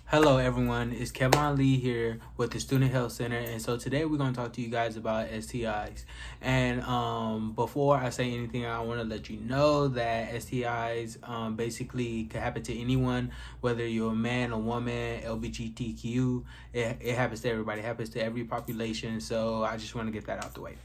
Hello everyone, it's Kevin Lee here with the Student Health Center, and so today we're going to talk to you guys about STIs. And before I say anything, I want to let you know that STIs basically can happen to anyone, whether you're a man, a woman, LGBTQ. It happens to everybody, it happens to every population, so I just want to get that out the way.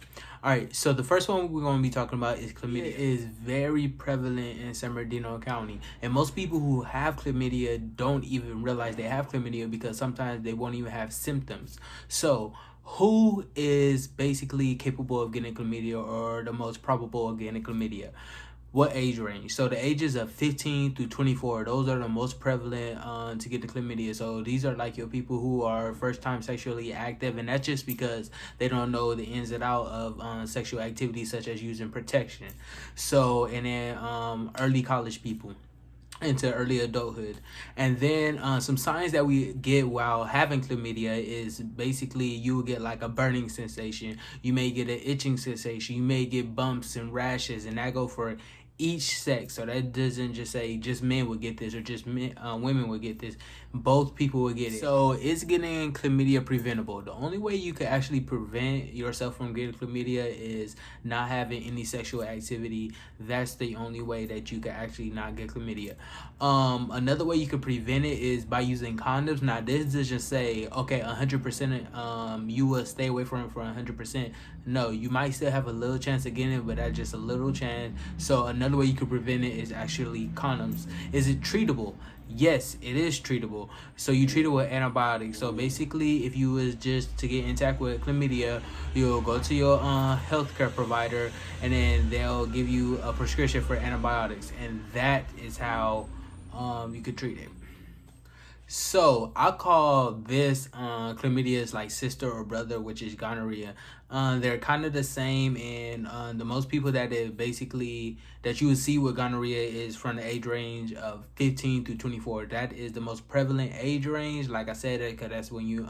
Alright, so the first one we're going to be talking about is chlamydia. It is very prevalent in San Bernardino County, and most people who have chlamydia don't even realize they have chlamydia because sometimes they won't even have symptoms. So who is basically capable of getting chlamydia, or the most probable of getting chlamydia? What age range? So the ages of 15 through 24, those are the most prevalent to get the chlamydia. So these are like your people who are first time sexually active, and that's just because they don't know the ins and out of sexual activities such as using protection. So, and then early college people into early adulthood. And then some signs that we get while having chlamydia is basically you will get like a burning sensation, you may get an itching sensation, you may get bumps and rashes, and that go for each sex. So that doesn't just say just men will get this or just women will get this. Both people will get it. So is getting chlamydia preventable? The only way you can actually prevent yourself from getting chlamydia is not having any sexual activity. That's the only way that you can actually not get chlamydia. Another way you can prevent it is by using condoms. Now this doesn't say okay 100% you will stay away from it for 100%. No, you might still have a little chance of getting it, but that's just a little chance. So another way you can prevent it is actually condoms. Is it treatable? Yes, it is treatable. So you treat it with antibiotics. So basically, if you was just to get intact with chlamydia, you'll go to your healthcare provider, and then they'll give you a prescription for antibiotics, and that is how you could treat it. So I call this chlamydia's like sister or brother, which is gonorrhea. They're kind of the same, and the most people that it basically that you would see with gonorrhea is from the age range of 15 to 24. That is the most prevalent age range. Like I said, because that's when you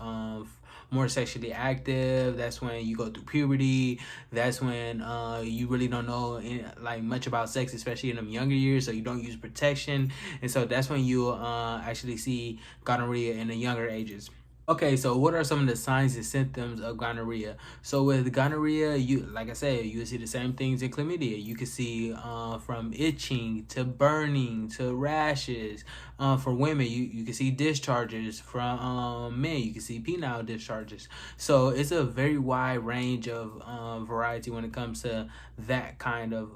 more sexually active. That's when you go through puberty. That's when you really don't know like much about sex, especially in them younger years, so you don't use protection, and so that's when you actually see gonorrhea in the younger ages. Okay, so what are some of the signs and symptoms of gonorrhea? So with gonorrhea, you like I said, you see the same things in chlamydia. You can see from itching to burning to rashes. For women, you can see discharges. From men, you can see penile discharges. So it's a very wide range of variety when it comes to that kind of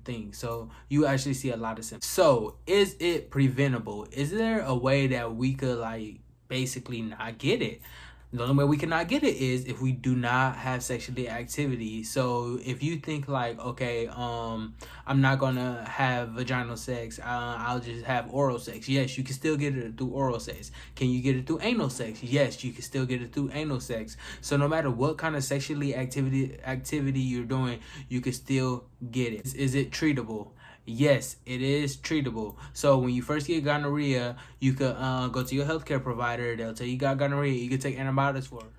thing. So you actually see a lot of symptoms. So is it preventable? Is there a way that we could like basically not get it? The only way we cannot get it is if we do not have sexually activity. So if you think like, okay, I'm not gonna have vaginal sex, I'll just have oral sex. Yes, you can still get it through oral sex. Can you get it through anal sex? Yes, you can still get it through anal sex. So no matter what kind of sexually activity you're doing, you can still get it. Is it treatable? Yes, it is treatable. So when you first get gonorrhea, you could go to your healthcare provider. They'll tell you got gonorrhea. You can take antibiotics for it.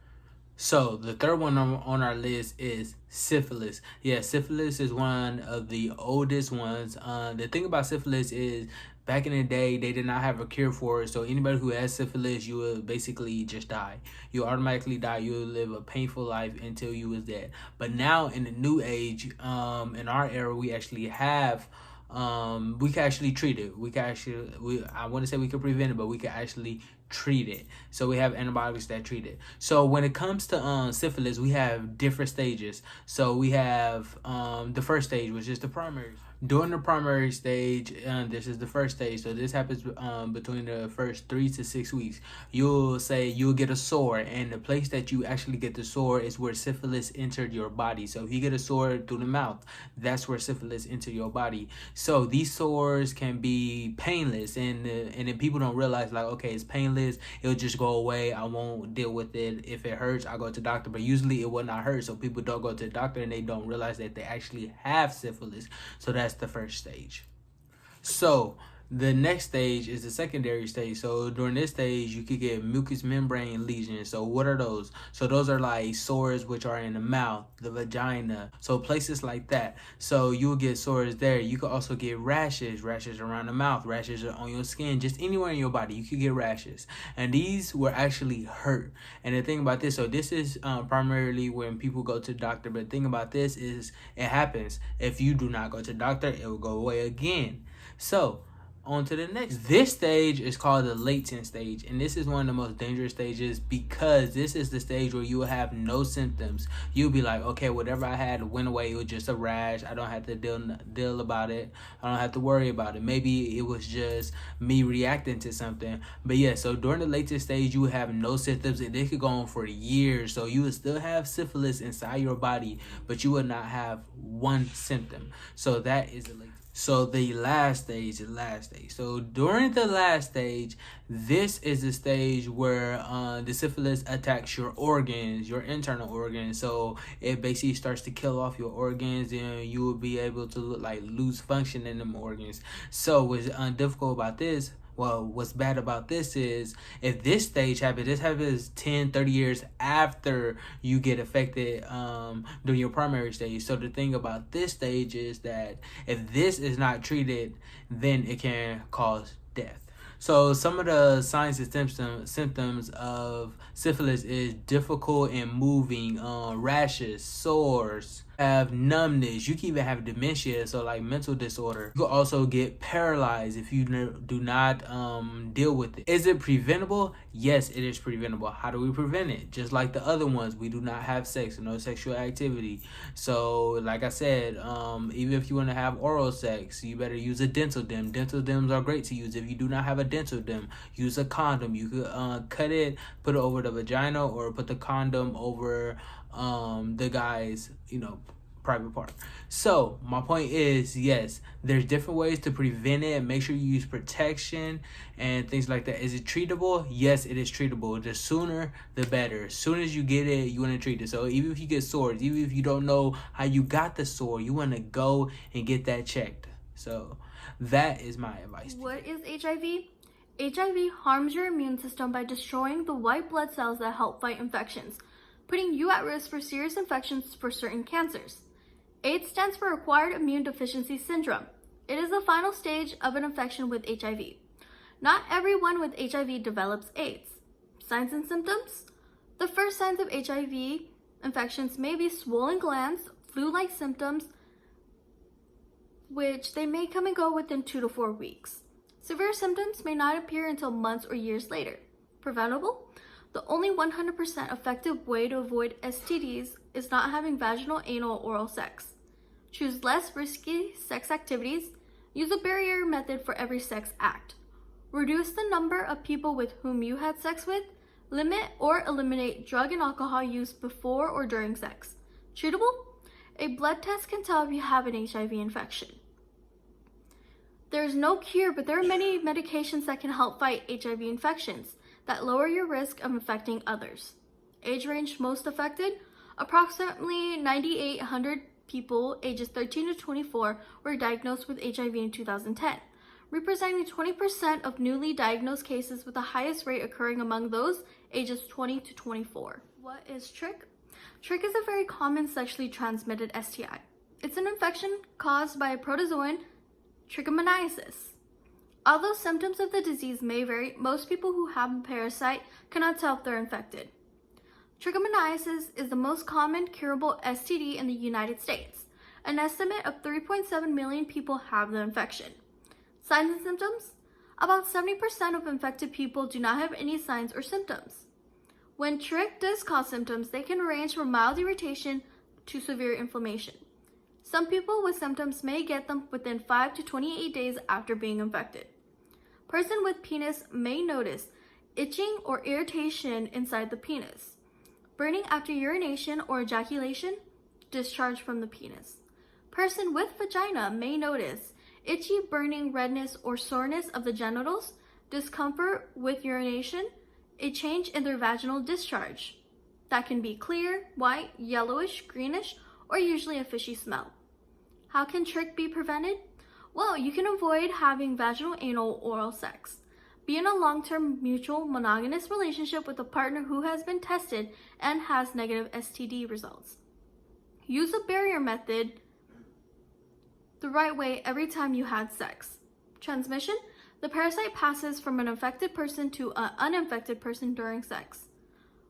So the third one on our list is syphilis. Yeah, syphilis is one of the oldest ones. The thing about syphilis is back in the day, they did not have a cure for it. So anybody who has syphilis, you will basically just die. You automatically die. You will live a painful life until you was dead. But now in the new age, in our era, we actually have we can actually treat it. I want to say we can prevent it, but we can actually treat it. So we have antibiotics that treat it. So when it comes to syphilis, we have different stages. So we have the first stage, which is the primary. During the primary stage, this is the first stage. So this happens between the first 3 to 6 weeks. You'll get a sore, and the place that you actually get the sore is where syphilis entered your body. So if you get a sore through the mouth, that's where syphilis entered your body. So these sores can be painless, and if people don't realize like, okay, it's painless, it'll just go away, I won't deal with it. If it hurts, I'll go to the doctor, but usually it will not hurt. So people don't go to the doctor, and they don't realize that they actually have syphilis. So that's the first stage. So The next stage is the secondary stage. So during this stage, you could get mucous membrane lesions. So what are those? So those are like sores which are in the mouth, the vagina, so places like that. So you will get sores there. You could also get rashes around the mouth, rashes on your skin, just anywhere in your body. You could get rashes, and these will actually hurt. And the thing about this, so this is primarily when people go to the doctor. But the thing about this is, it happens if you do not go to the doctor, it will go away again. So on to the next. This stage is called the latent stage, and this is one of the most dangerous stages because this is the stage where you will have no symptoms. You'll be like, okay, whatever I had went away. It was just a rash. I don't have to deal about it. I don't have to worry about it. Maybe it was just me reacting to something. But yeah, so during the latent stage, you will have no symptoms, and it could go on for years. So you will still have syphilis inside your body, but you will not have one symptom. So that is the latent. So the last stage. So during the last stage, this is the stage where the syphilis attacks your organs, your internal organs. So it basically starts to kill off your organs, and you will be able to lose function in them organs. So what's difficult about this? Well, what's bad about this is if this stage happens, this happens 10, 30 years after you get affected during your primary stage. So the thing about this stage is that if this is not treated, then it can cause death. So some of the signs and symptoms of syphilis is difficult in moving, rashes, sores, have numbness. You can even have dementia, so like mental disorder. You can also get paralyzed if you do not deal with it. Is it preventable? Yes, it is preventable. How do we prevent it? Just like the other ones, we do not have sex, no sexual activity. So like I said, even if you want to have oral sex, you better use a dental dam. Dental dams are great to use. If you do not have a dental dam, use a condom. You could cut it, put it over the vagina, or put the condom over the guy's, private part. So my point is, yes, there's different ways to prevent it, and make sure you use protection and things like that. Is it treatable? Yes, it is treatable. The sooner the better. As soon as you get it, you want to treat it. So even if you get sores, even if you don't know how you got the sore, you want to go and get that checked. So that is my advice. What is HIV? HIV harms your immune system by destroying the white blood cells that help fight infections, putting you at risk for serious infections for certain cancers. AIDS stands for Acquired Immune Deficiency Syndrome. It is the final stage of an infection with HIV. Not everyone with HIV develops AIDS. Signs and symptoms? The first signs of HIV infections may be swollen glands, flu-like symptoms, which they may come and go within 2 to 4 weeks. Severe symptoms may not appear until months or years later. Preventable? The only 100% effective way to avoid STDs is not having vaginal, anal, or oral sex. Choose less risky sex activities. Use a barrier method for every sex act. Reduce the number of people with whom you had sex with. Limit or eliminate drug and alcohol use before or during sex. Treatable? A blood test can tell if you have an HIV infection. There is no cure, but there are many medications that can help fight HIV infections that lower your risk of infecting others. Age range most affected? Approximately 9,800 people ages 13 to 24 were diagnosed with HIV in 2010, representing 20% of newly diagnosed cases, with the highest rate occurring among those ages 20 to 24. What is trich? Trich is a very common sexually transmitted STI. It's an infection caused by a protozoan, trichomoniasis. Although symptoms of the disease may vary, most people who have a parasite cannot tell if they're infected. Trichomoniasis is the most common curable STD in the United States. An estimate of 3.7 million people have the infection. Signs and symptoms? About 70% of infected people do not have any signs or symptoms. When trich does cause symptoms, they can range from mild irritation to severe inflammation. Some people with symptoms may get them within 5 to 28 days after being infected. Person with penis may notice itching or irritation inside the penis, burning after urination or ejaculation, discharge from the penis. Person with vagina may notice itchy, burning, redness, or soreness of the genitals, discomfort with urination, a change in their vaginal discharge. That can be clear, white, yellowish, greenish, or usually a fishy smell. How can trich be prevented? Well, you can avoid having vaginal, anal, oral sex. Be in a long-term mutual monogamous relationship with a partner who has been tested and has negative STD results. Use a barrier method the right way every time you had sex. Transmission: the parasite passes from an infected person to an uninfected person during sex.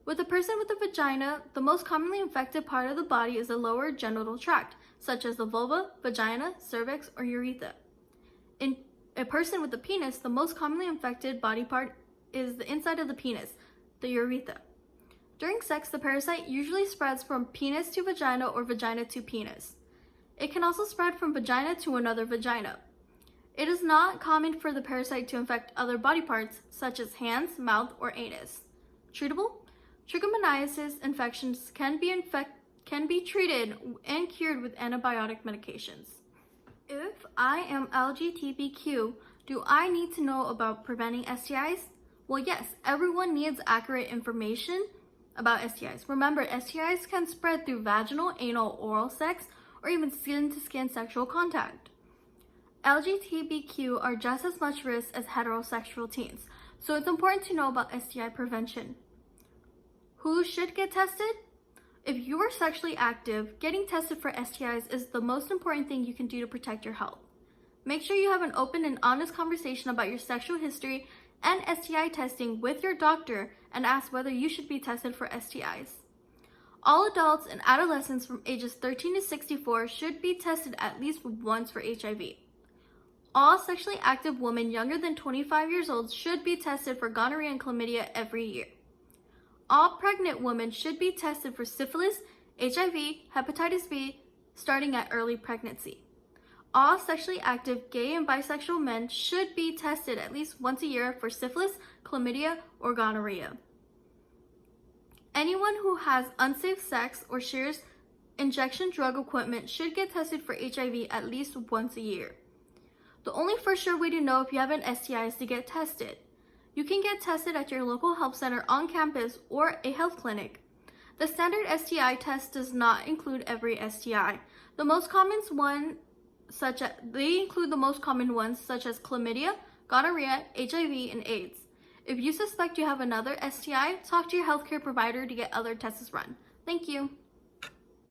With a person with a vagina, the most commonly infected part of the body is the lower genital tract, such as the vulva, vagina, cervix, or urethra. In a person with a penis, the most commonly infected body part is the inside of the penis, the urethra. During sex, the parasite usually spreads from penis to vagina or vagina to penis. It can also spread from vagina to another vagina. It is not common for the parasite to infect other body parts, such as hands, mouth, or anus. Treatable: trichomoniasis infections can be treated and cured with antibiotic medications. If I am LGBTQ, do I need to know about preventing STIs? Well, yes, everyone needs accurate information about STIs. Remember, STIs can spread through vaginal, anal, oral sex, or even skin-to-skin sexual contact. LGBTQ are just as much risk as heterosexual teens, so it's important to know about STI prevention. Who should get tested? If you are sexually active, getting tested for STIs is the most important thing you can do to protect your health. Make sure you have an open and honest conversation about your sexual history and STI testing with your doctor and ask whether you should be tested for STIs. All adults and adolescents from ages 13 to 64 should be tested at least once for HIV. All sexually active women younger than 25 years old should be tested for gonorrhea and chlamydia every year. All pregnant women should be tested for syphilis, HIV, hepatitis B, starting at early pregnancy. All sexually active gay and bisexual men should be tested at least once a year for syphilis, chlamydia, or gonorrhea. Anyone who has unsafe sex or shares injection drug equipment should get tested for HIV at least once a year. The only for sure way to know if you have an STI is to get tested. You can get tested at your local health center on campus or a health clinic. The standard STI test does not include every STI. They include the most common ones such as chlamydia, gonorrhea, HIV, and AIDS. If you suspect you have another STI, talk to your healthcare provider to get other tests run. Thank you.